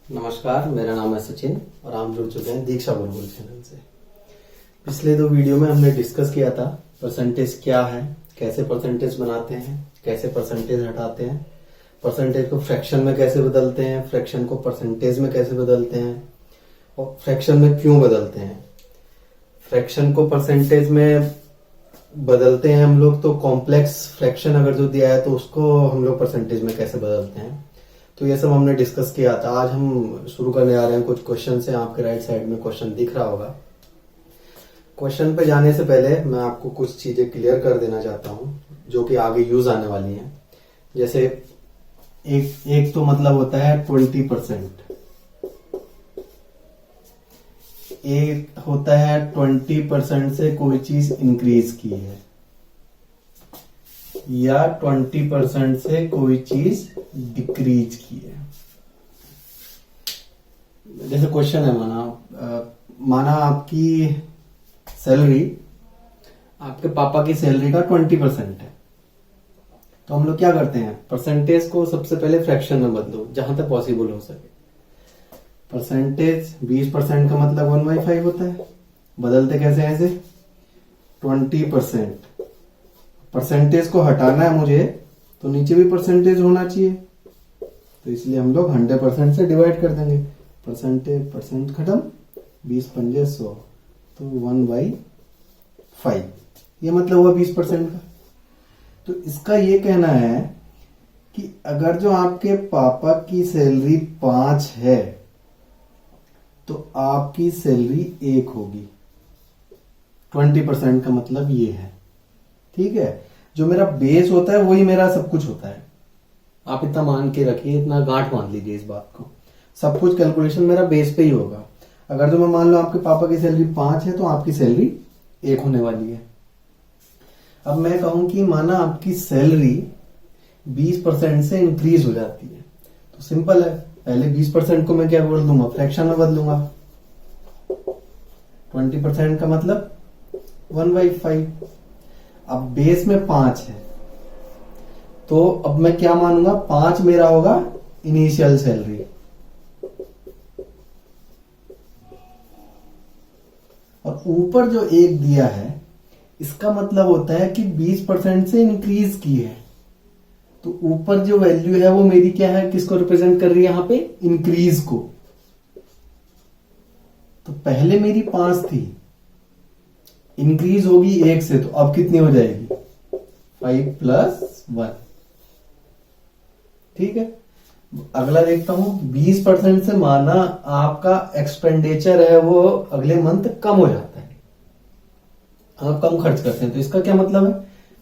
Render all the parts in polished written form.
नमस्कार, मेरा नाम है सचिन और आप जुड़ चुके हैं दीक्षा बुलबुल चैनल से। पिछले दो वीडियो में हमने डिस्कस किया था परसेंटेज क्या है, कैसे परसेंटेज बनाते हैं, कैसे परसेंटेज हटाते हैं, परसेंटेज को फ्रैक्शन में कैसे बदलते हैं, फ्रैक्शन को परसेंटेज में कैसे बदलते हैं और फ्रैक्शन में क्यों बदलते हैं। फ्रैक्शन को परसेंटेज में बदलते हैं हम लोग तो कॉम्प्लेक्स फ्रैक्शन अगर जो दिया है तो उसको हम लोग परसेंटेज में कैसे बदलते हैं, तो ये सब हमने डिस्कस किया था। आज हम शुरू करने आ रहे हैं कुछ क्वेश्चन से। आपके राइट साइड में क्वेश्चन दिख रहा होगा। क्वेश्चन पे जाने से पहले मैं आपको कुछ चीजें क्लियर कर देना चाहता हूं जो कि आगे यूज आने वाली हैं। जैसे एक तो मतलब होता है 20%, एक होता है 20% से कोई चीज इंक्रीज की है या 20% से कोई चीज डिक्रीज की है। जैसे क्वेश्चन है, माना आपकी सैलरी, आपके पापा की सैलरी का 20% है, तो हम लोग क्या करते हैं, परसेंटेज को सबसे पहले फ्रैक्शन में बदलो जहां तक पॉसिबल हो सके। परसेंटेज 20% का मतलब 1/5 होता है। बदलते कैसे हैं ऐसे, 20%। परसेंटेज को हटाना है मुझे तो नीचे भी परसेंटेज होना चाहिए, तो इसलिए हम लोग 100% से डिवाइड कर देंगे। परसेंट खत्म, 20 पंजे 100, तो 1/5 ये मतलब हुआ 20% का। तो इसका ये कहना है कि अगर जो आपके पापा की सैलरी 5 है तो आपकी सैलरी 1 होगी। 20% का मतलब ये है, ठीक है। जो मेरा बेस होता है वही मेरा सब कुछ होता है। आप इतना मान के रखिए, इतना गांठ बांध लीजिए इस बात को। सब कुछ कैलकुलेशन मेरा बेस पे ही होगा। अगर जो मैं मान लो आपके पापा की सैलरी 5 है तो आपकी सैलरी 1 होने वाली है। अब मैं कहूं कि माना आपकी सैलरी 20% से इंक्रीज हो जाती है, तो सिंपल है, पहले 20% को मैं क्या बोल दूंगा, फ्रैक्शन में बदलूंगा। 20% का मतलब 1/5। अब बेस में 5 है तो अब मैं क्या मानूंगा, 5 मेरा होगा इनिशियल सैलरी, और ऊपर जो 1 दिया है इसका मतलब होता है कि 20% से इंक्रीज की है। तो ऊपर जो वैल्यू है वो मेरी क्या है, किसको रिप्रेजेंट कर रही है यहां पे, इंक्रीज को। तो पहले मेरी 5 थी, इंक्रीज होगी 1 से, तो अब कितनी हो जाएगी, 5 + 1, ठीक है। अगला देखता हूं, 20% से माना आपका एक्सपेंडिचर है वो अगले मंथ कम हो जाता है, आप कम खर्च करते हैं, तो इसका क्या मतलब है,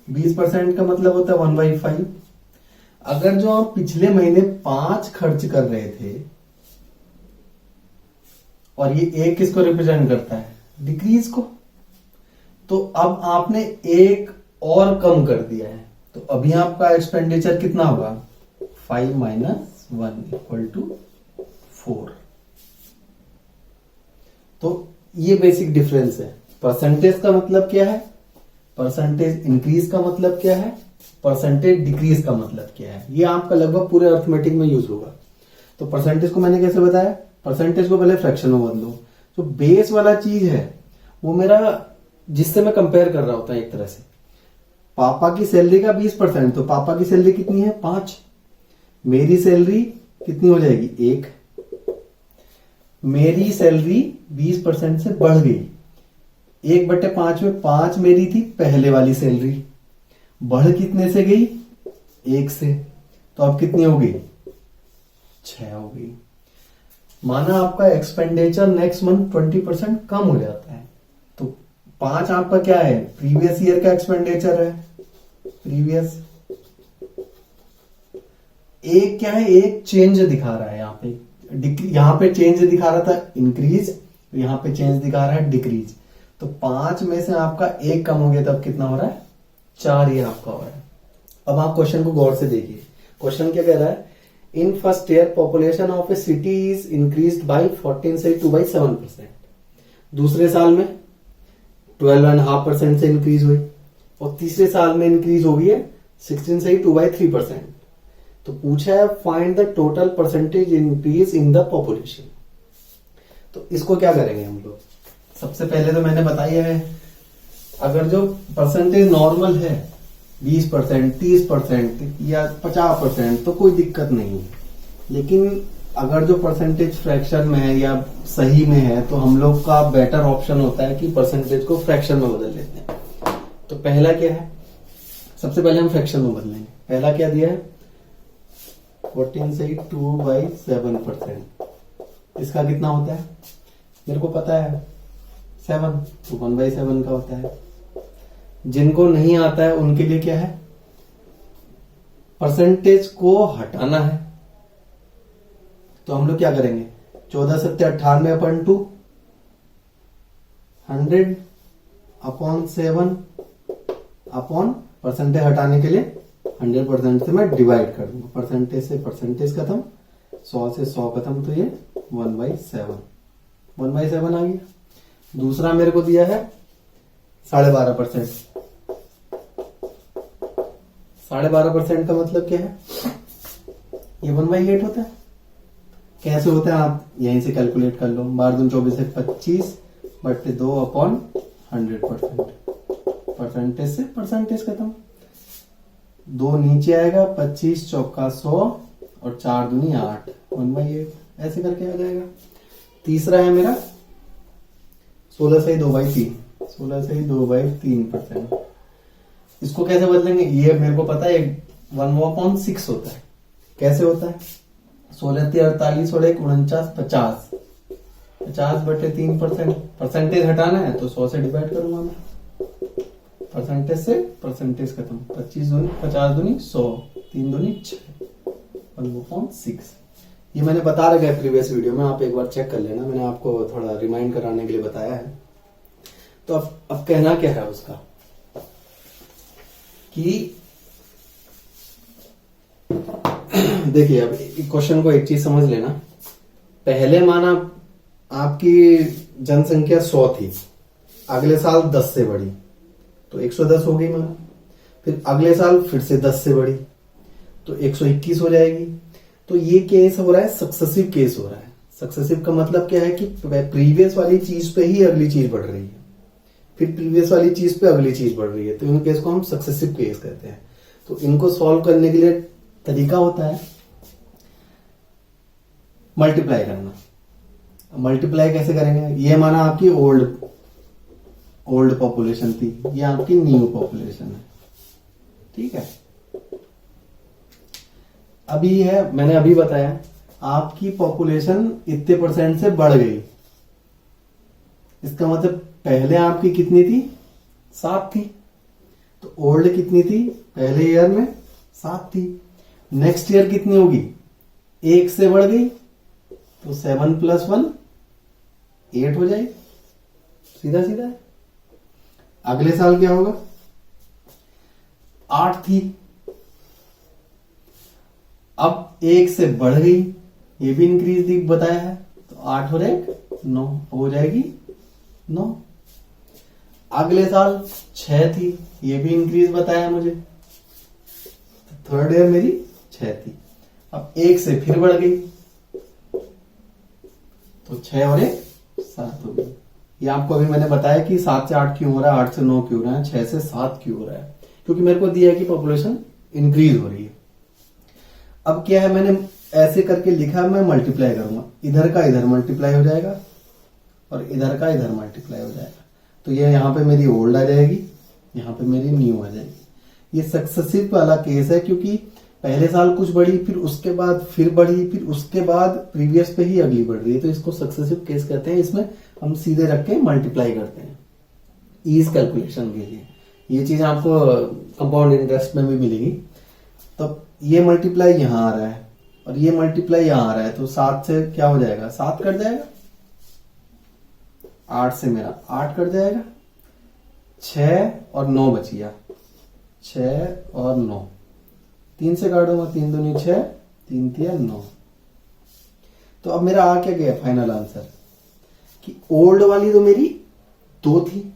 20% का मतलब होता है 1/5। अगर जो आप पिछले महीने 5 खर्च कर रहे थे और ये 1 किसको रिप्रेजेंट करता है, डिक्रीज को, तो अब आपने 1 और कम कर दिया है, तो अभी आपका एक्सपेंडिचर कितना होगा, 5 - 1 = 4। तो ये बेसिक डिफरेंस है। परसेंटेज का मतलब क्या है, परसेंटेज इंक्रीज का मतलब क्या है, परसेंटेज डिक्रीज का मतलब क्या है, ये आपका लगभग पूरे अर्थमेटिक में यूज होगा। तो परसेंटेज को मैंने कैसे बताया, परसेंटेज को पहले फ्रैक्शन में बदलो। जो बेस वाला चीज है वो मेरा, जिससे मैं कंपेयर कर रहा होता है एक तरह से, पापा की सैलरी का 20%, तो पापा की सैलरी कितनी है, 5। मेरी सैलरी कितनी हो जाएगी, 1। मेरी सैलरी 20% से बढ़ गई, 1/5 में 5 मेरी थी पहले वाली सैलरी, बढ़ कितने से गई, 1 से, तो अब कितनी हो गई, 6 हो गई। माना आपका एक्सपेंडिचर नेक्स्ट मंथ 20% कम हो जाता है, तो 5 आपका क्या है, प्रीवियस ईयर का एक्सपेंडिचर है, प्रीवियस। 1 क्या है, 1 चेंज दिखा रहा है यहाँ पे, यहां पे चेंज दिखा रहा था इंक्रीज, यहां पे चेंज दिखा रहा है डिक्रीज। तो 5 में से आपका 1 कम हो गया, तब कितना हो रहा है, 4 ये आपका हो रहा है। अब आप क्वेश्चन को गौर से देखिए। क्वेश्चन क्या कह रहा है, in first year population of A city is increased by 14 से 2/7%। दूसरे साल में 12.5% से इंक्रीज हुई, और तीसरे साल में इंक्रीज हो गई है 16 से 2/3%। तो पूछा है find the total percentage increase in the population. तो इसको क्या करेंगे हम लोग, सबसे पहले तो मैंने बताया है, अगर जो परसेंटेज नॉर्मल है 20%, 30% या 50% तो कोई दिक्कत नहीं है, लेकिन अगर जो परसेंटेज फ्रैक्शन में है या सही में है तो हम लोग का बेटर ऑप्शन होता है कि परसेंटेज को फ्रैक्शन में बदल लेते हैं। तो पहला क्या है, सबसे पहले हम फ्रैक्शन में बदलेंगे। पहला क्या दिया है, 14 से 2/7%। इसका कितना होता है मेरे को पता है 7, तो 1/7 का होता है। जिनको नहीं आता है उनके लिए क्या है, परसेंटेज को हटाना है। तो हम लोग क्या करेंगे, 14 सत्ते 98/2 100/7 अपॉन परसेंटेज हटाने के लिए 100% से मैं डिवाइड कर दूंगा। परसेंटेज से परसेंटेज खत्म, 100 से 100 खत्म, तो ये 1/7 1/7 आ गया। दूसरा मेरे को दिया है 12.5%। 12.5% का मतलब क्या है, ये 1/8 होता है। कैसे होता है आप यहीं से कैलकुलेट कर लो, 12 दूनी 24 है 25/2/100%। परसेंटेज से परसेंटेज खत्म, 2 नीचे आएगा, 25 चौका 100 और 4 दूनी 8, 1/8 ऐसे करके आ जाएगा। तीसरा है मेरा 16 से 2/3, 16 से 2/3%। इसको कैसे बदलेंगे, ये मेरे को पता है 1/6 होता है। कैसे होता है, 16 × 48 और 1 49 50, 50/3%। परसेंटेज हटाना है तो 100 से डिवाइड करूंगा मैं, परसेंटेज से परसेंटेज खत्म, 25 दूनी 50 दूनी 100, 3 दूनी 6, 1/6। ये मैंने बता रखा है प्रीवियस वीडियो में, आप एक बार चेक कर लेना, मैंने आपको थोड़ा रिमाइंड कराने के लिए बताया है। तो अब कहना क्या है उसका कि देखिए, अब क्वेश्चन को एक चीज समझ लेना। पहले माना आपकी जनसंख्या 100 थी, अगले साल 10 से बढ़ी तो 110 हो गई माना, फिर अगले साल फिर से 10 से बढ़ी तो 121 हो जाएगी। तो ये केस हो रहा है, सक्सेसिव केस हो रहा है। सक्सेसिव का मतलब क्या है कि प्रीवियस वाली चीज पे ही अगली चीज बढ़ रही है, फिर प्रीवियस वाली चीज पे अगली चीज बढ़ रही है, तो इन केस को हम सक्सेसिव केस कहते हैं। तो इनको सॉल्व करने के लिए तरीका होता है मल्टीप्लाई करना। मल्टीप्लाई कैसे करेंगे, ये माना आपकी ओल्ड पॉपुलेशन थी, ये आपकी न्यू पॉपुलेशन है, ठीक है। अभी है, मैंने अभी बताया आपकी पॉपुलेशन इतने % से बढ़ गई, इसका मतलब पहले आपकी कितनी थी, 7 थी। तो ओल्ड कितनी थी, पहले ईयर में 7 थी। नेक्स्ट ईयर कितनी होगी, 1 से बढ़ गई तो 7 + 1 8 हो जाएगी, सीधा सीधा है। अगले साल क्या होगा, 8 थी, अब 1 से बढ़ गई, ये भी इंक्रीज बताया है, तो 8 और 1 9 हो जाएगी 9। अगले साल 6 थी, ये भी इंक्रीज बताया मुझे, तो थर्ड ईयर मेरी 6 थी। अब 1 से फिर बढ़ गई तो 6 और 1 7 हो गई। ये आपको अभी मैंने बताया कि 7 से 8 क्यों हो रहा है, 8 से 9 क्यों हो रहा है, 6 से 7 क्यों हो रहा है, क्योंकि मेरे को दिया है कि पॉपुलेशन इंक्रीज हो रही है। अब क्या है, मैंने ऐसे करके लिखा, मैं मल्टीप्लाई करूंगा, इधर का इधर मल्टीप्लाई हो जाएगा और इधर का इधर मल्टीप्लाई हो जाएगा। तो ये यहाँ पे मेरी ओल्ड आ जाएगी, यहाँ पे मेरी न्यू आ जाएगी। ये सक्सेसिव वाला केस है, क्योंकि पहले साल कुछ बढ़ी, फिर उसके बाद फिर बढ़ी, फिर उसके बाद प्रीवियस पे ही अगली बढ़ रही है, तो इसको सक्सेसिव केस कहते हैं। इसमें हम सीधे रख के मल्टीप्लाई करते हैं ईज कैलकुलेशन के लिए। ये चीज आपको कंपाउंड इंटरेस्ट में भी मिलेगी। तो ये मल्टीप्लाई यहां आ रहा है और ये मल्टीप्लाई यहां आ रहा है, तो 7 से क्या हो जाएगा, 7 कट जाएगा, 8 से मेरा 8 कट जाएगा, 6 और 9 बच गया, 6 और 9, 3 से काटूंगा, 3 दूनी 6, 3 तिया 9। तो अब मेरा आ क्या गया फाइनल आंसर कि ओल्ड वाली तो मेरी 2 थी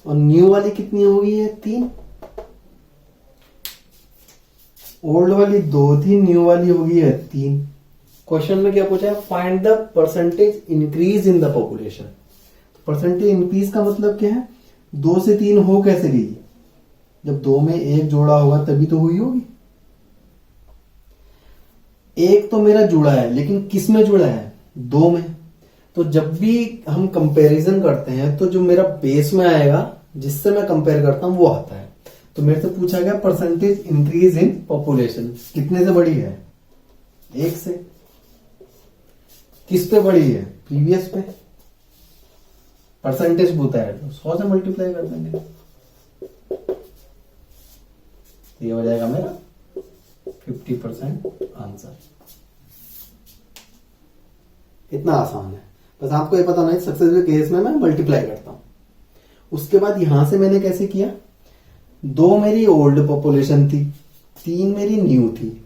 और न्यू वाली कितनी हो गई है, 3। ओल्ड वाली 2 थी, न्यू वाली होगी है 3। क्वेश्चन में क्या पूछा है, find the percentage increase in the population. Percentage increase का मतलब क्या है, 2 से 3 हो कैसे गई, जब 2 में 1 जोड़ा होगा तभी तो हुई होगी। 1 तो मेरा जुड़ा है, लेकिन किस में जुड़ा है, 2 में। तो जब भी हम कंपैरिजन करते हैं तो जो मेरा बेस में आएगा, जिससे मैं कंपेयर करता हूं, वो आता है। तो मेरे से पूछा गया परसेंटेज इंक्रीज इन पॉपुलेशन कितने से बढ़ी है, 1 से। किस पे बढ़ी है, प्रीवियस पे। परसेंटेज पूछता है तो 100 से मल्टीप्लाई कर देंगे, ये हो जाएगा मेरा 50% आंसर। इतना आसान है, बस आपको ये पता नहीं सक्सेसफुल केस में मैं मल्टीप्लाई करता हूं। उसके बाद यहां से मैंने कैसे किया, 2 मेरी ओल्ड पॉपुलेशन थी, 3 मेरी न्यू थी,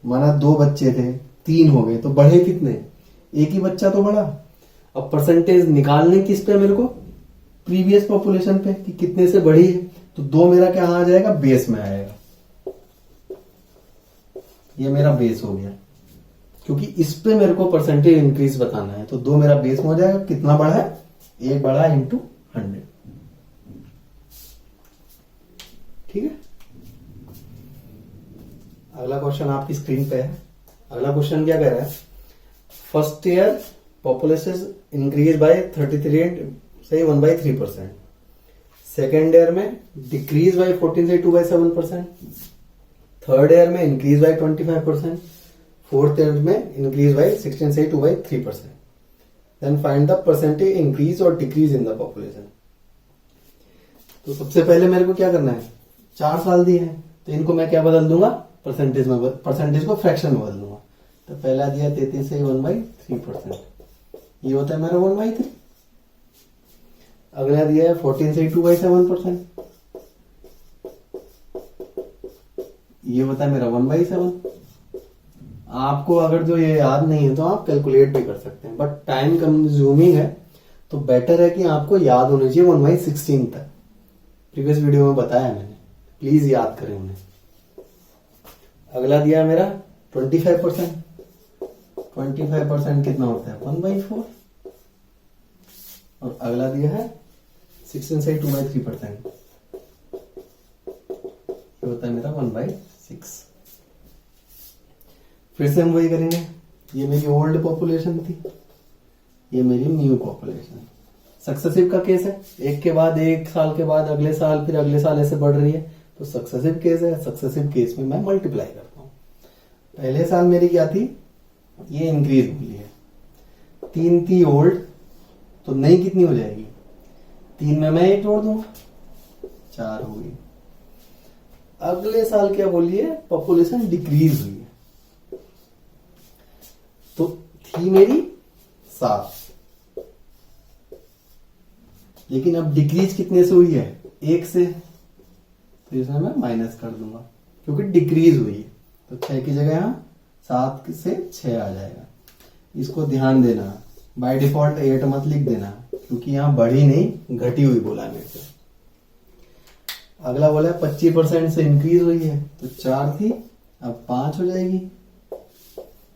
माना 2 बच्चे थे, 3 हो गए, तो बढ़े कितने, 1 ही बच्चा तो बढ़ा। अब परसेंटेज निकालने किस पे मेरे को, प्रीवियस पॉपुलेशन पे कि कितने से बढ़ी है। तो 2 मेरा क्या आ जाएगा, बेस में आएगा। ये मेरा बेस हो गया, क्योंकि इस पे मेरे को परसेंटेज इंक्रीज बताना है। तो 2 मेरा बेस में हो जाएगा, कितना बढ़ा है, 1 बढ़ा इंटू 100। ठीक है। अगला क्वेश्चन आपकी स्क्रीन पे है। अगला क्वेश्चन क्या कह रहा है, first year population increase by 33 से 1/3%। सेकेंड ईयर में डिक्रीज बाय 14 से 2/7%। थर्ड ईयर में इंक्रीज बाय 25%। फोर्थ ईयर में इंक्रीज बाय 16 से 2/3%। Then find the percentage increase और डिक्रीज इन द पॉपुलेशन। तो सबसे पहले मेरे को क्या करना है, 4 साल दिए हैं, तो इनको मैं क्या बदल दूंगा, परसेंटेज में, परसेंटेज को फ्रैक्शन में बदल दूंगा। तो पहला दिया 33 से 1/3%, ये होता है मेरा 1/3। अगला दिया है 14 से 2/7%, ये होता है मेरा 1/7। आपको अगर जो ये याद नहीं है तो आप कैलकुलेट भी कर सकते हैं, बट टाइम कंज्यूमिंग है, तो बेटर है कि आपको याद होनी चाहिए 1/16 तक। प्रीवियस वीडियो में बताया मैंने, प्लीज याद करें उन्हें। अगला दिया मेरा 25%। 25% कितना होता है, 1/4। और अगला दिया है 16 से 2/3%, ये होता है मेरा 1/6। फिर से हम वही करेंगे, ये मेरी ओल्ड पॉपुलेशन थी, ये मेरी न्यू पॉपुलेशन। सक्सेसिव का केस है, एक के बाद 1 साल के बाद अगले साल, फिर अगले साल ऐसे बढ़ रही है, तो सक्सेसिव केस है। सक्सेसिव केस में मैं मल्टीप्लाई करता हूं। पहले साल मेरी क्या थी, ये इंक्रीज हुई है, 3 थी ओल्ड, तो नई कितनी हो जाएगी, 3 में मैं 1 जोड़ दूंगा, 4 हो गई। अगले साल क्या बोलिए, पॉपुलेशन डिक्रीज हुई है, तो थी मेरी 7, लेकिन अब डिक्रीज कितने से हुई है, 1 से, तो इसमें मैं माइनस कर दूंगा, क्योंकि डिक्रीज हुई है। तो 6 की जगह यहां 7 से 6 आ जाएगा। इसको ध्यान देना, बाय डिफॉल्ट 8 मत लिख देना, क्योंकि यहां बढ़ी नहीं घटी हुई बोला मेरे से। अगला बोला 25% से इंक्रीज हुई है, तो 4 थी अब 5 हो जाएगी।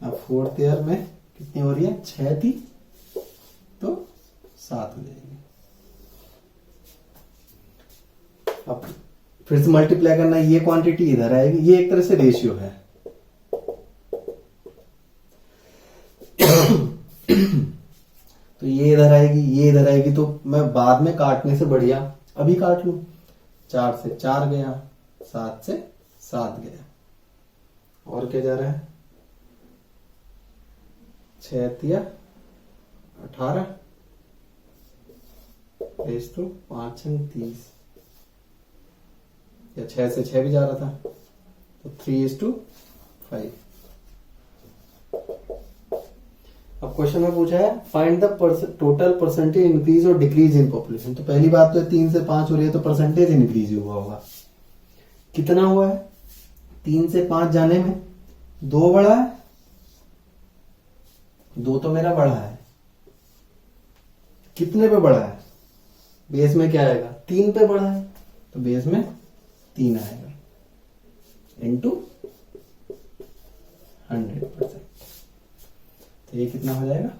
अब फोर्थ ईयर में कितनी हो रही है, 6 थी तो 7 हो जाएगी। अब फिर से मल्टीप्लाई करना, ये क्वांटिटी इधर आएगी, ये एक तरह से रेशियो है। तो ये इधर आएगी, ये इधर आएगी, तो मैं बाद में काटने से बढ़िया अभी काट लूं। 4 से 4 गया, 7 से 7 गया, और क्या जा रहा है, 6 तिया 18, 5 6 30, या 6 से 6 भी जा रहा था, तो 3:5। अब क्वेश्चन में पूछा है find the total percentage increase और डिक्रीज इन पॉपुलेशन। तो पहली बात तो 3 से 5 हो रही है, तो परसेंटेज इंक्रीज हुआ होगा। कितना हुआ है, 3 से 5 जाने में 2 बढ़ा है, 2 तो मेरा बढ़ा है। कितने पे बढ़ा है, बेस में क्या आएगा, 3 पे बढ़ा है, तो बेस में 3 आएगा। इंटू 100%। तो ये कितना हो जाएगा?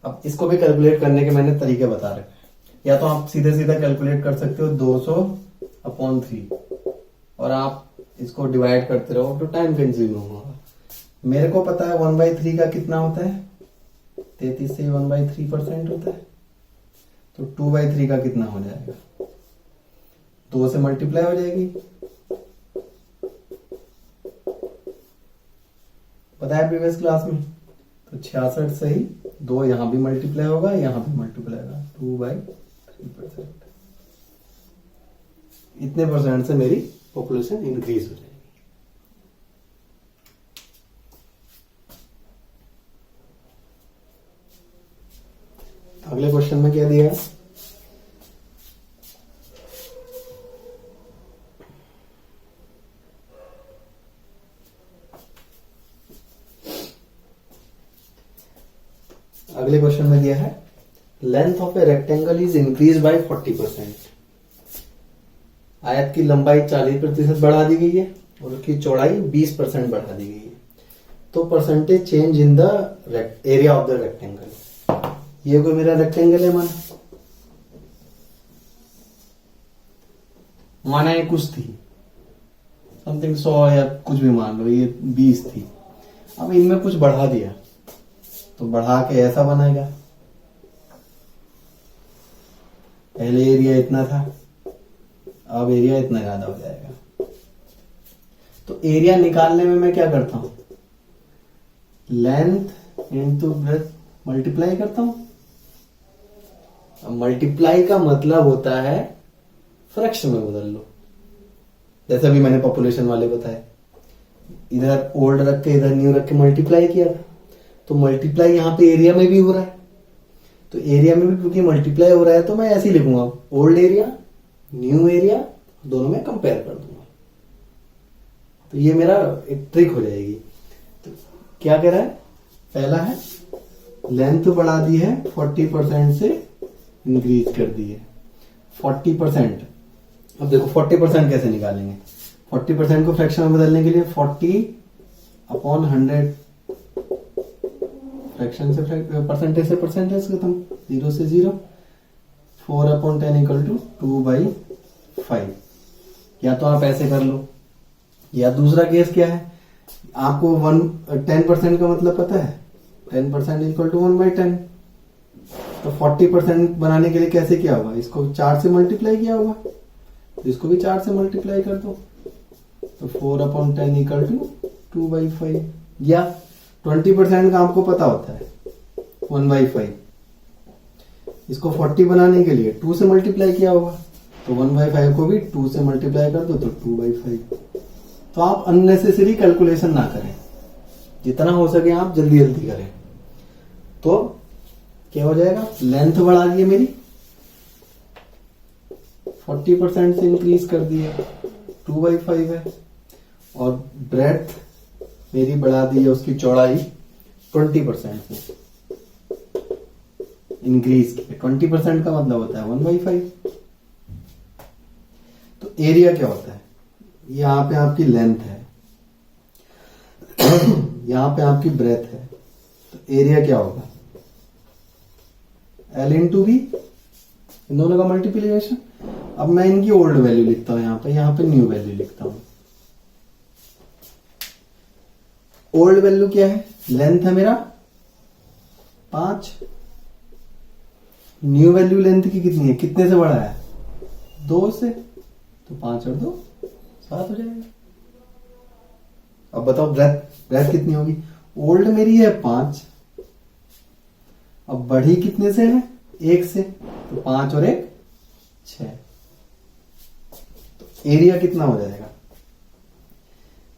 अब इसको भी कैलकुलेट करने के मैंने तरीके बता रखे हैं। या तो आप सीधे सीधे कैलकुलेट कर सकते हो 200/3 और आप इसको डिवाइड करते रहो तो टाइम कंज्यूमिंग होगा। मेरे को पता है 1/3 का कितना होता है, 33 से 1/3% होता है। तो 2/3 का कितना हो जाएगा? 2 से मल्टीप्लाई हो जाएगी, पता है प्रीवियस क्लास में। तो 66 से ही 2 यहां भी मल्टीप्लाई होगा, यहां भी मल्टीप्लाई होगा, 2/3%। इतने परसेंट से मेरी पॉपुलेशन इंक्रीज हो जाएगी। अगले क्वेश्चन में क्या दिया है? अगले क्वेश्चन में दिया है length of a rectangle is increase bye 40%। आयत की लंबाई 40% बढ़ा दी गई है और उसकी चौड़ाई 20% बढ़ा दी गई है। तो percentage change in the area of the rectangle. ये कोई मेरा रेक्टेंगल है, माना ये कुछ थी, समथिंग 100 या कुछ भी मान लो, ये 20 थी। अब इनमें कुछ बढ़ा दिया तो बढ़ा के ऐसा बनेगा। पहले एरिया इतना था, अब एरिया इतना ज्यादा हो जाएगा। तो एरिया निकालने में मैं क्या करता हूं? लेंथ इंटू ब्रेथ मल्टीप्लाई करता हूं। अब मल्टीप्लाई का मतलब होता है फ्रैक्शन में बदल लो। जैसे अभी मैंने पॉपुलेशन वाले बताए, इधर ओल्ड रख के इधर न्यू रख के मल्टीप्लाई किया था, तो मल्टीप्लाई यहां पे एरिया में भी हो रहा है। तो एरिया में भी क्योंकि मल्टीप्लाई हो रहा है तो मैं ऐसे ही लिखूंगा, ओल्ड एरिया न्यू एरिया, दोनों में कंपेयर कर दूंगा। तो ये मेरा एक ट्रिक हो जाएगी। तो क्या कह रहा है? पहला है लेंथ बढ़ा दी है, 40% से इंक्रीज कर दी है। 40%। अब देखो 40% कैसे निकालेंगे? 40% को फ्रैक्शन में बदलने के लिए 40/100, फ्रैक्शन से परसेंटेज से परसेंटेज खत्म, 0 से 0, 4/10 = 2/5। या तो आप ऐसे कर लो, या दूसरा केस क्या है, आपको 10% का मतलब पता है, 10% = 1/10। तो 40% बनाने के लिए कैसे किया होगा? इसको 4 से मल्टीप्लाई किया होगा, तो इसको भी 4 से मल्टीप्लाई कर दो, तो 4/10 = 2/5। या 20% का आपको पता होता है 1/5। इसको 40 बनाने के लिए 2 से मल्टीप्लाई किया होगा, तो 1/5 को भी 2 से मल्टीप्लाई कर दो, तो 2/5। तो आप अननेसेसरी कैलकुलेशन ना करें, जितना हो सके आप जल्दी जल्दी करें। तो क्या हो जाएगा? लेंथ बढ़ा दी है मेरी, 40% से इंक्रीज कर दी है, 2/5 है। और ब्रेथ मेरी बढ़ा दी है, उसकी चौड़ाई 20% से इंक्रीज की। 20% का मतलब होता है 1/5। तो एरिया क्या होता है? यहां पे आपकी लेंथ है, यहां पे आपकी ब्रेथ है, तो एरिया क्या होगा? L × B, इन दोनों का मल्टीप्लीकेशन। अब मैं इनकी ओल्ड वैल्यू लिखता हूं, यहां पे न्यू वैल्यू लिखता हूं। ओल्ड वैल्यू क्या है? लेंथ है मेरा 5, न्यू वैल्यू लेंथ की कितनी है, कितने से बढ़ा है? 2 से, तो 5 और 2 7 हो जाएगा। अब बताओ ब्रेथ कितनी होगी? ओल्ड मेरी है 5, अब बढ़ी कितने से है? 1 से, तो 5 और 1 6। तो एरिया कितना हो जाएगा?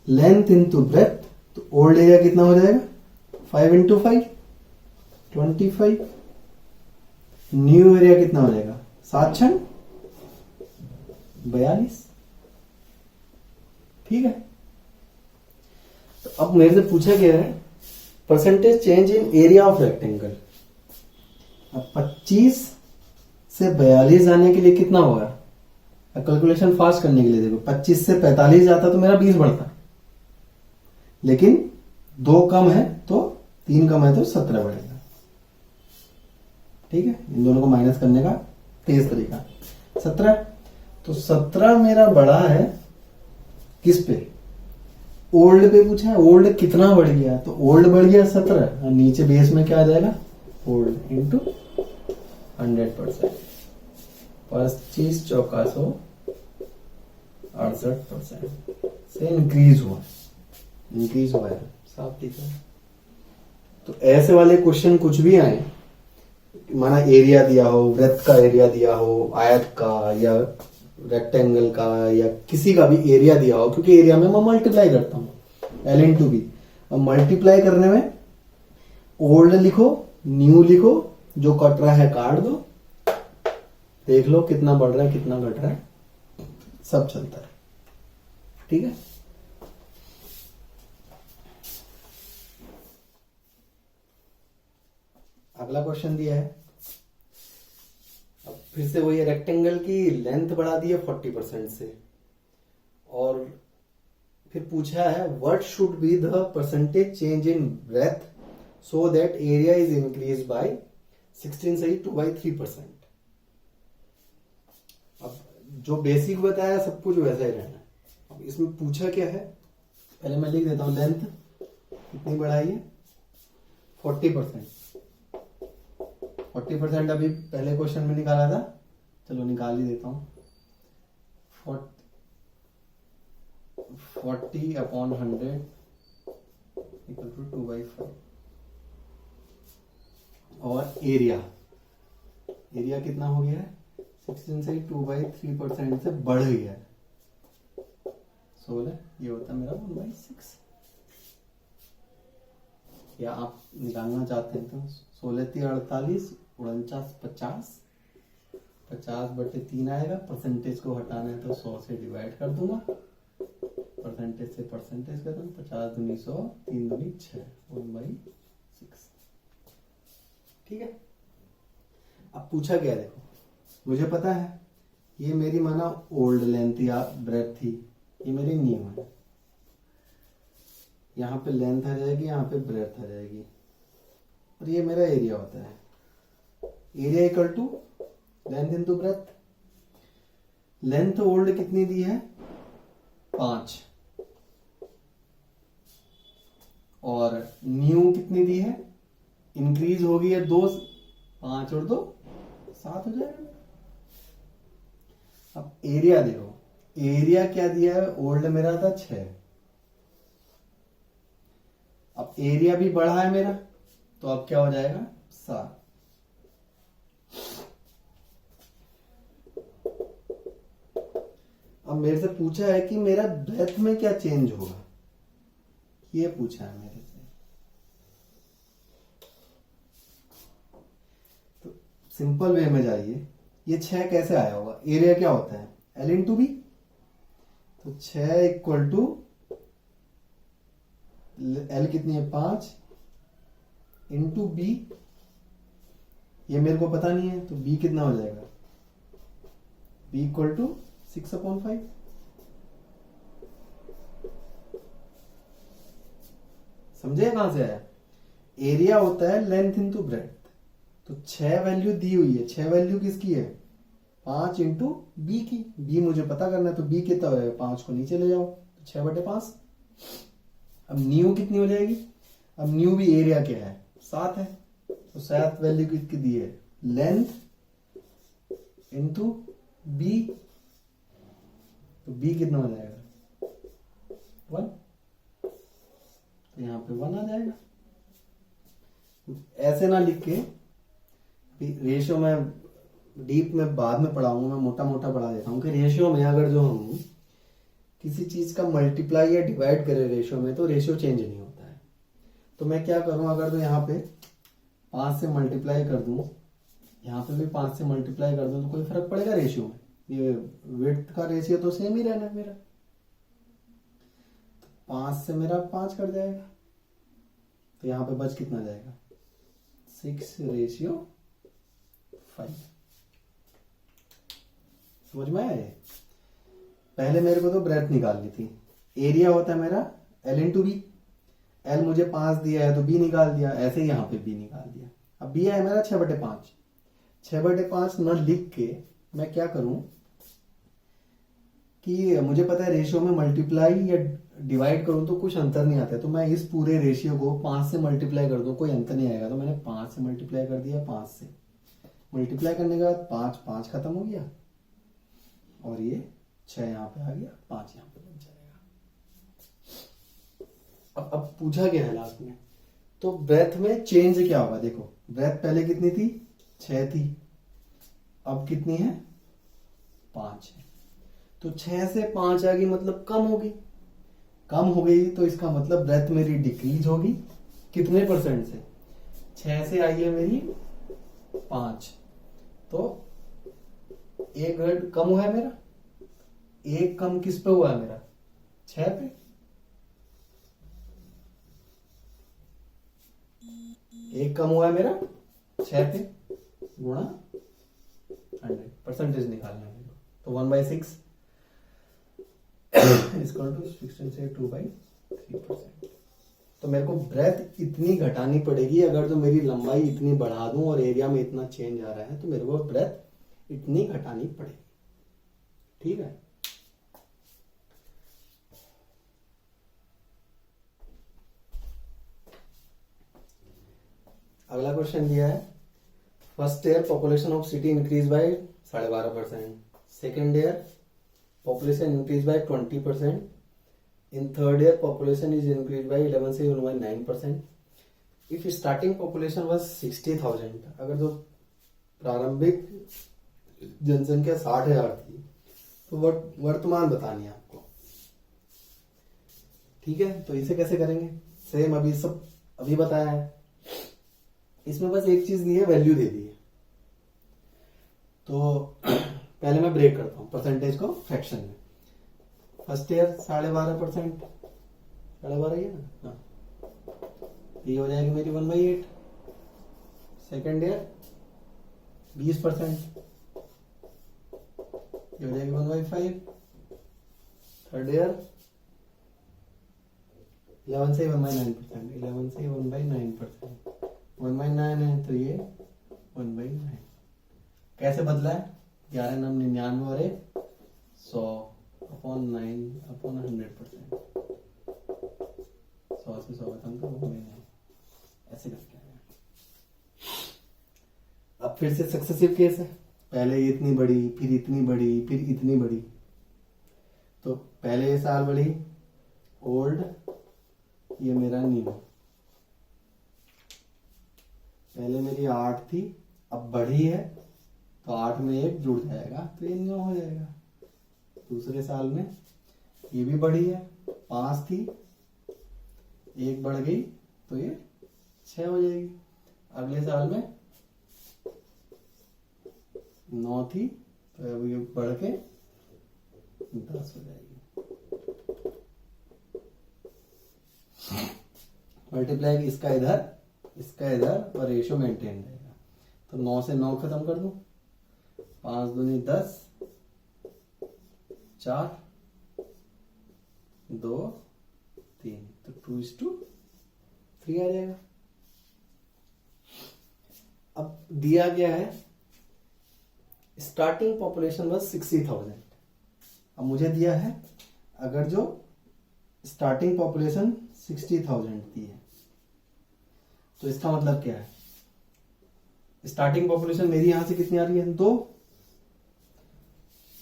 लेंथ इंटू ब्रेथ, तो ओल्ड एरिया कितना हो जाएगा? 5 × 5 25। न्यू एरिया कितना हो जाएगा? 7 × 6 42। ठीक है। तो अब मेरे से पूछा गया है percentage change in area of rectangle. अब 25 से 42 आने के लिए कितना होगा? कैलकुलेशन फास्ट करने के लिए देखो, 25 से 45 जाता तो मेरा 20 बढ़ता, लेकिन 2 कम है तो 3 कम है तो 17 बढ़ेगा। ठीक है, इन दोनों को माइनस करने का तेज तरीका 17। तो 17 मेरा बड़ा है किस पे, ओल्ड पे पूछा है। ओल्ड कितना बढ़ गया, तो ओल्ड बढ़ गया 17 और नीचे बेस में क्या आ जाएगा, ओल्ड इंटू 100%, 25 चौका 100, 68% से इंक्रीज हुआ है। साफ दिख रहा है। तो ऐसे वाले क्वेश्चन कुछ भी आए, माना एरिया दिया हो, वृत्त का एरिया दिया हो, आयत का या रेक्टेंगल का या किसी का भी एरिया दिया हो, क्योंकि एरिया में मैं मल्टीप्लाई करता हूं L इंटू बी। अब मल्टीप्लाई करने में ओल्ड लिखो, न्यू लिखो, जो कट रहा है काट दो, देख लो कितना बढ़ रहा है कितना घट रहा है, सब चलता है। ठीक है, अगला क्वेश्चन दिया है, अब फिर से वही रेक्टेंगल की लेंथ बढ़ा दी है 40% से, और फिर पूछा है what should be the percentage change in breadth so that area is increase by 16 से 2/3%। अब जो बेसिक बताया सब कुछ वैसा ही रहना है। अब इसमें पूछा क्या है, पहले मैं लिख देता हूं, लेंथ कितनी बढ़ाई है 40%। 40% अभी पहले क्वेश्चन में निकाला था, चलो निकाल ही देता हूं। 40/100 इक्वल टू 2/5। और एरिया कितना हो गया है, 16 से 2/3% से बढ़ गया है 16, ये होता है मेरा 1/6। या आप निकालना चाहते हैं तो 16×3 = 48, 49, 50/3 आएगा। परसेंटेज को हटाना है तो 100 से डिवाइड कर दूंगा, परसेंटेज से परसेंटेज कर दूंगा, 50 दूनी 100, 3 दूनी 6, 1/6। ठीक है, अब पूछा क्या, देखो मुझे पता है ये मेरी माना ओल्ड लेंथ या ब्रेथ थी, ये मेरी न्यू है, यहाँ पे लेंथ आ जाएगी, यहाँ पे ब्रेथ आ जाएगी, और ये मेरा एरिया होता है। Area equal to length into breadth. Length old कितनी दी है 5, और न्यू कितनी दी है, इंक्रीज हो गई है 2, 5 और 2 7 हो जाएगा। अब एरिया देखो, एरिया क्या दिया है, ओल्ड मेरा था 6, अब एरिया भी बढ़ा है मेरा, तो अब क्या हो जाएगा 7। अब मेरे से पूछा है कि मेरा ब्रेथ में क्या चेंज होगा, ये पूछा है मेरे से। तो सिंपल वे में जाइए, ये 6 कैसे आया होगा, एरिया क्या होता है L इंटू बी, तो 6 इक्वल टू L कितनी है 5 इंटू बी, ये मेरे को पता नहीं है, तो बी कितना हो जाएगा, बी इक्वल टू 6/5। समझे कहां से आया, एरिया होता है लेंथ इंटू ब्रेथ, तो 6 वैल्यू दी हुई है, 6 वैल्यू किसकी है 5 इंटू बी की, बी मुझे पता करना है, तो बी कितना है 5 को नीचे ले जाओ, तो 6/5। अब न्यू कितनी हो जाएगी, अब न्यू भी एरिया क्या है 7 है, तो 7 वैल्यू कितनी दी है, लेंथ इंटू बी, तो बी कितना हो जाएगा 1, तो यहां पे 1 आ जाएगा। ऐसे ना लिख के, रेशियो में डीप में बाद में पढ़ाऊंगा, मैं मोटा मोटा पढ़ा देता हूँ कि रेशियो में अगर जो हम किसी चीज का मल्टीप्लाई या डिवाइड करें रेशियो में, तो रेशियो चेंज नहीं होता है। तो मैं क्या करूं, अगर तो यहाँ पे 5 से मल्टीप्लाई कर दूं, यहाँ पे भी 5 से मल्टीप्लाई कर दूं, तो कोई फर्क पड़ेगा रेशियो में, ये विड्थ का रेशियो तो सेम ही रहना है मेरा, तो 5 से मेरा 5 कट जाएगा, तो यहाँ पे बच कितना जाएगा 6/5। समझ में आया, पहले मेरे को तो ब्रेथ निकालनी थी। एरिया होता है मेरा L इंटू बी। एल मुझे 5 दिया है तो बी निकाल दिया, ऐसे ही यहाँ पे बी निकाल दिया। अब बी है मेरा 6/5। 6/5 न लिख के मैं क्या करूं कि मुझे पता है रेशियो में मल्टीप्लाई या डिवाइड करूं तो कुछ अंतर नहीं आता है, तो मैं इस पूरे रेशियो को 5 से मल्टीप्लाई कर दूं, कोई अंतर नहीं आएगा। तो मैंने 5 से मल्टीप्लाई कर दिया, 5 से मल्टीप्लाई करने के बाद 5 खत्म हो गया और ये 6 यहाँ पे आ गया, 5 यहाँ पे बच जाएगा। अब पूछा क्या है लास्ट में, तो ब्रेथ में चेंज क्या होगा। देखो ब्रेथ पहले कितनी थी, 6 थी, अब कितनी है, 5 है। तो 6 से 5 आ गई मतलब कम होगी। कम हो गई तो इसका मतलब ब्रेथ मेरी डिक्रीज होगी। कितने परसेंट से, 6 से आई है मेरी 5, तो 1 ग्रेड कम हुआ है मेरा। 1 कम किस पे हुआ है मेरा, 6 पे। 1 कम हुआ है मेरा 6 पे, गुणा 100। परसेंटेज निकालना है मेरे को, तो 1/6 इक्वल टू 16 से 2/3%। तो मेरे को ब्रेथ इतनी घटानी पड़ेगी। अगर तो मेरी लंबाई इतनी बढ़ा दूं और एरिया में इतना चेंज आ रहा है तो मेरे को ब्रेथ इतनी घटानी पड़ेगी। ठीक है। अगला क्वेश्चन दिया है, first year population of city increase by 12.5%, second year population increased by 20%, in third year population is increased by 11 से 1.9%. if starting population was 60,000, अगर जो प्रारंभिक जनसंख्या 60,000 थी तो वर्तमान बतानी है आपको। ठीक है, तो इसे कैसे करेंगे, सेम अभी सब अभी बताया है। इसमें बस एक चीज दी है, वैल्यू दे दी है। तो पहले मैं ब्रेक करता हूं परसेंटेज को फ्रैक्शन में। फर्स्ट ईयर 12.5%, 12.5 है ना, हाँ, ये हो जाएगी मेरी 1/8। सेकेंड ईयर 20%, ये हो जाएगी 1/5। थर्ड ईयर 11 से 1/9%, 11 से 1/9%, 1/9 है तो ये 1/9। कैसे बदला है, 11 9 99 और 100 अपॉन 9 अपॉन 100%। 100 से 100 खत्म करो, ऐसे करके आएगा। अब फिर से सक्सेसिव केस है, पहले इतनी बड़ी, फिर इतनी बड़ी, फिर इतनी बड़ी। तो पहले ये साल बढ़ी ओल्ड, ये मेरा न्यू। पहले मेरी 8 थी, अब बढ़ी है तो 8 में 1 जुड़ जाएगा तो ये 9 हो जाएगा। दूसरे साल में ये भी बढ़ी है, 5 थी, 1 बढ़ गई तो ये 6 हो जाएगी। अगले साल में 9 थी तो अब ये बढ़ के 10 हो जाएगी। मल्टीप्लाई इसका इधर और रेशियो मेंटेन रहेगा। तो 9 से 9 खत्म कर दूं, 5 दूनी 10, 4 2 3, तो 2:3 आ जाएगा। अब दिया गया है स्टार्टिंग पॉपुलेशन वाज 60,000। अब मुझे दिया है अगर जो स्टार्टिंग पॉपुलेशन 60,000 की है तो इसका मतलब क्या है, स्टार्टिंग पॉपुलेशन मेरी यहां से कितनी आ रही है, 2।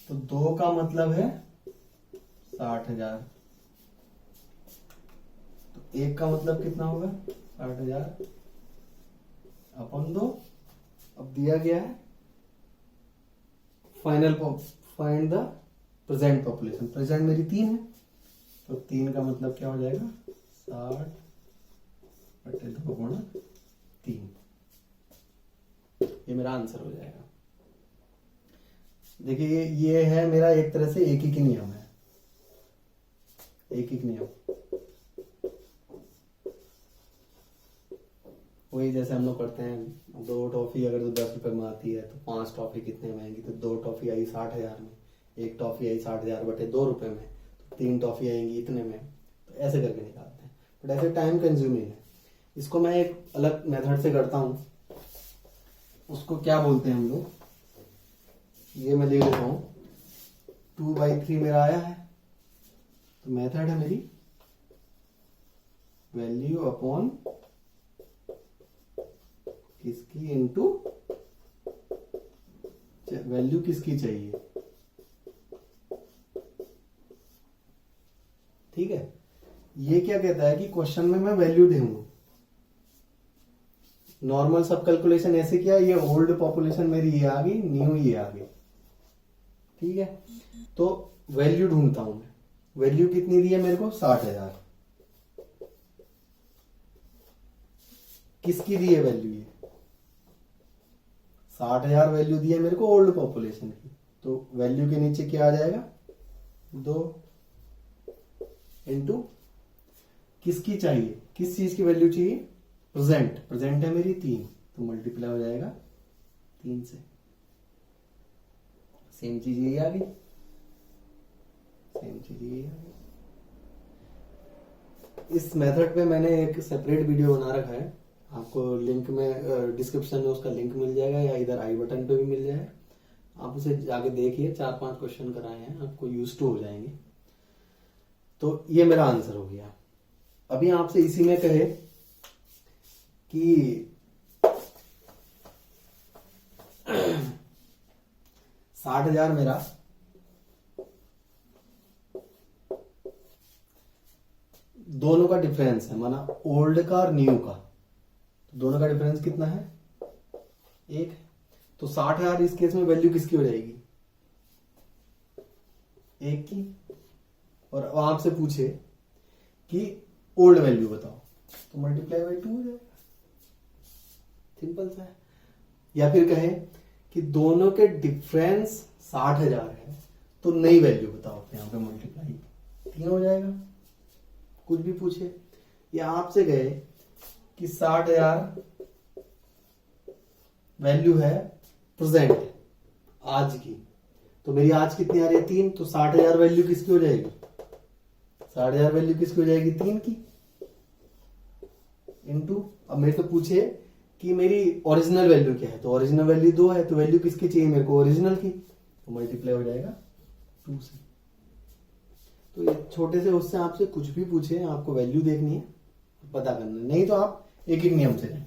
तो 2 का मतलब है 60,000। तो 1 का मतलब कितना होगा, 60,000 अपॉन 2। अब दिया गया है find the present population. Present मेरी 3 है, तो 3 का मतलब क्या हो जाएगा, 60/2 गुणा 3। ये मेरा आंसर हो जाएगा। देखिए ये है मेरा एक तरह से एक ही की नियम है, एक ही नियम। वही जैसे हम लोग करते हैं, 2 टॉफी अगर तो 10 रुपए में आती है तो 5 टॉफी कितने में आएंगी, तो 2 टॉफी आई 60,000 में, एक टॉफी आई 60,000 बटे 2 रुपए में, तो 3 टॉफी आएंगी इतने में, तो ऐसे करके निकालते हैं। बट ऐसे टाइम कंज्यूमिंग है। इसको मैं एक अलग मेथड से करता हूं, उसको क्या बोलते हैं हम लोग, ये मैं ले लेता हूं, 2/3 मेरा आया है, तो मेथड है मेरी वैल्यू अपॉन किसकी इंटू वैल्यू किसकी चाहिए, ठीक है। ये क्या कहता है कि क्वेश्चन में मैं वैल्यू दूंगा। नॉर्मल सब कैलकुलेशन ऐसे किया, ये ओल्ड पॉपुलेशन मेरी ये आ गई, न्यू ये आ गई, ठीक है। तो वैल्यू ढूंढता हूं मैं, वैल्यू कितनी दी है मेरे को, 60,000। किसकी दी है वैल्यू, ये 60,000 वैल्यू दी है मेरे को ओल्ड पॉपुलेशन की। तो वैल्यू के नीचे क्या आ जाएगा, 2 इंटू किसकी चाहिए, किस चीज की वैल्यू चाहिए, प्रेजेंट, प्रेजेंट है मेरी 3, तो मल्टीप्लाई हो जाएगा 3 से। सेम चीज ये आ गई, सेम चीज ये आ गई। इस मेथड पे मैंने एक सेपरेट वीडियो बना रखा है, आपको लिंक में डिस्क्रिप्शन में उसका लिंक मिल जाएगा, या इधर आई बटन पे भी मिल जाएगा, आप उसे जाके देखिए। 4-5 क्वेश्चन कराए हैं, आपको यूज टू हो जाएंगे। तो ये मेरा आंसर हो गया। अभी आपसे इसी में कहे कि 60,000 मेरा दोनों का डिफरेंस है, माना ओल्ड का और न्यू का, तो दोनों का डिफरेंस कितना है, 1। तो 60,000 इस केस में वैल्यू किसकी हो जाएगी, 1 की। और आपसे पूछे कि ओल्ड वैल्यू बताओ, तो मल्टीप्लाई बाई 2 हो जाएगा, सिंपल सा है। या फिर कहे कि दोनों के डिफरेंस 60,000 है, तो नई वैल्यू बताओ, तो यहां पे मल्टीप्लाई 3 हो जाएगा। कुछ भी पूछे, या आपसे गए कि 60,000 वैल्यू है प्रेजेंट आज की, तो मेरी आज कितनी आ रही है, 3, तो 60,000 वैल्यू किसकी हो जाएगी, 60,000 वैल्यू किसकी हो जाएगी, 3 की, इंटू अब मेरे से पूछे कि मेरी ओरिजिनल वैल्यू क्या है, तो ओरिजिनल वैल्यू 2 है, तो वैल्यू किसकी चाहिए मेरे को, ओरिजिनल की, तो मल्टीप्लाई हो जाएगा 2 से। तो ये छोटे से उससे आपसे कुछ भी पूछे, आपको वैल्यू देखनी है, पता करना, नहीं तो आप एक एक नियम से जाए।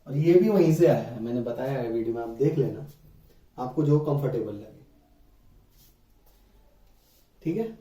और ये भी वहीं से आया है, मैंने बताया है वीडियो में, आप देख लेना, आपको जो कंफर्टेबल लगे, ठीक है।